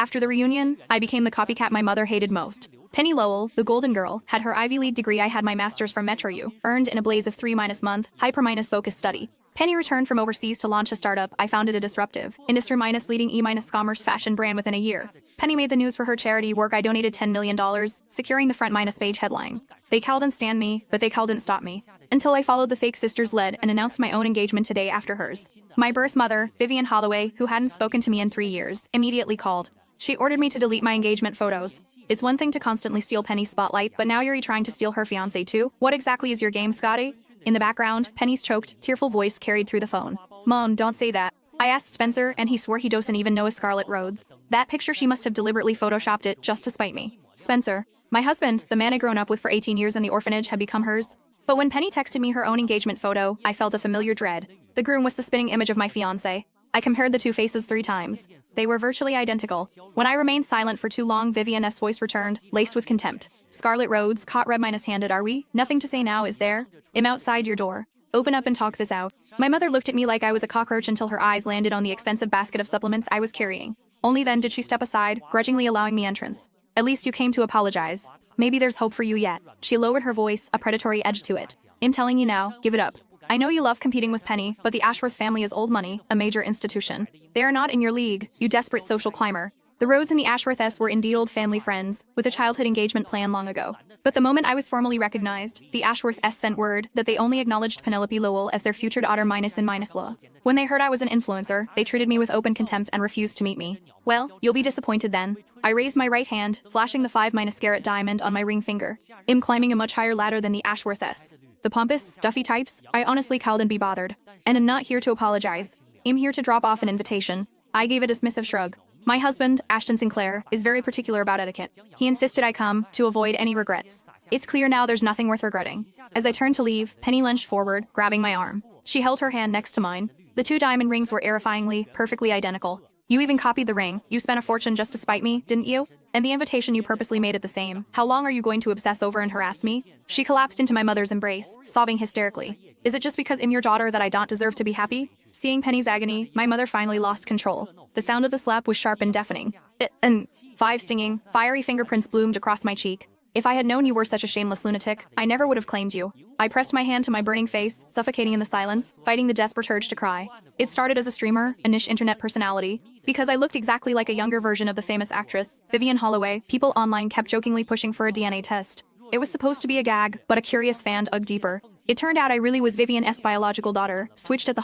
After the reunion, I became the copycat my mother hated most. Penny Lowell, the Golden Girl, had her Ivy League degree. I had my master's from Metro U, earned in a blaze of 3-month, hyper-focused study. Penny returned from overseas to launch a startup. I founded a disruptive, industry-leading e-commerce fashion brand within a year. Penny made the news for her charity work. I donated $10 million, securing the front-page headline. They called and stand me, but they called and stop me. Until I followed the fake sister's lead and announced my own engagement today after hers. My birth mother, Vivian Holloway, who hadn't spoken to me in 3 years, immediately called. She ordered me to delete my engagement photos. It's one thing to constantly steal Penny's spotlight, but now you're trying to steal her fiancé too? What exactly is your game, Scotty? In the background, Penny's choked, tearful voice carried through the phone. Mom, don't say that. I asked Spencer, and he swore he doesn't even know a Scarlett Rhodes. That picture, she must have deliberately photoshopped it just to spite me. Spencer, my husband, the man I'd grown up with for 18 years in the orphanage, had become hers. But when Penny texted me her own engagement photo, I felt a familiar dread. The groom was the spitting image of my fiancé. I compared the two faces 3 times. They were virtually identical. When I remained silent for too long, Vivian's voice returned, laced with contempt. Scarlett Rhodes, caught red-handed, are we? Nothing to say now, is there? I'm outside your door. Open up and talk this out. My mother looked at me like I was a cockroach until her eyes landed on the expensive basket of supplements I was carrying. Only then did she step aside, grudgingly allowing me entrance. At least you came to apologize. Maybe there's hope for you yet. She lowered her voice, a predatory edge to it. I'm telling you now, give it up. I know you love competing with Penny, but the Ashworth family is old money, a major institution. They are not in your league, you desperate social climber. The Rhodes and the Ashworths were indeed old family friends, with a childhood engagement plan long ago. But the moment I was formally recognized, the Ashworths sent word that they only acknowledged Penelope Lowell as their future daughter -in-law. When they heard I was an influencer, they treated me with open contempt and refused to meet me. Well, you'll be disappointed then. I raised my right hand, flashing the 5-carat diamond on my ring finger. I'm climbing a much higher ladder than the Ashworths. The pompous, stuffy types, I honestly couldn't be bothered. And I'm not here to apologize. I'm here to drop off an invitation. I gave a dismissive shrug. My husband, Ashton Sinclair, is very particular about etiquette. He insisted I come, to avoid any regrets. It's clear now there's nothing worth regretting. As I turned to leave, Penny lunged forward, grabbing my arm. She held her hand next to mine. The 2 diamond rings were terrifyingly, perfectly identical. You even copied the ring. You spent a fortune just to spite me, didn't you? And the invitation you purposely made it the same. How long are you going to obsess over and harass me? She collapsed into my mother's embrace, sobbing hysterically. Is it just because I'm your daughter that I don't deserve to be happy? Seeing Penny's agony, my mother finally lost control. The sound of the slap was sharp and deafening. And 5 stinging, fiery fingerprints bloomed across my cheek. If I had known you were such a shameless lunatic, I never would have claimed you. I pressed my hand to my burning face, suffocating in the silence, fighting the desperate urge to cry. It started as a streamer, a niche internet personality. Because I looked exactly like a younger version of the famous actress, Vivian Holloway, people online kept jokingly pushing for a DNA test. It was supposed to be a gag, but a curious fan dug deeper. It turned out I really was Vivian's biological daughter, switched at the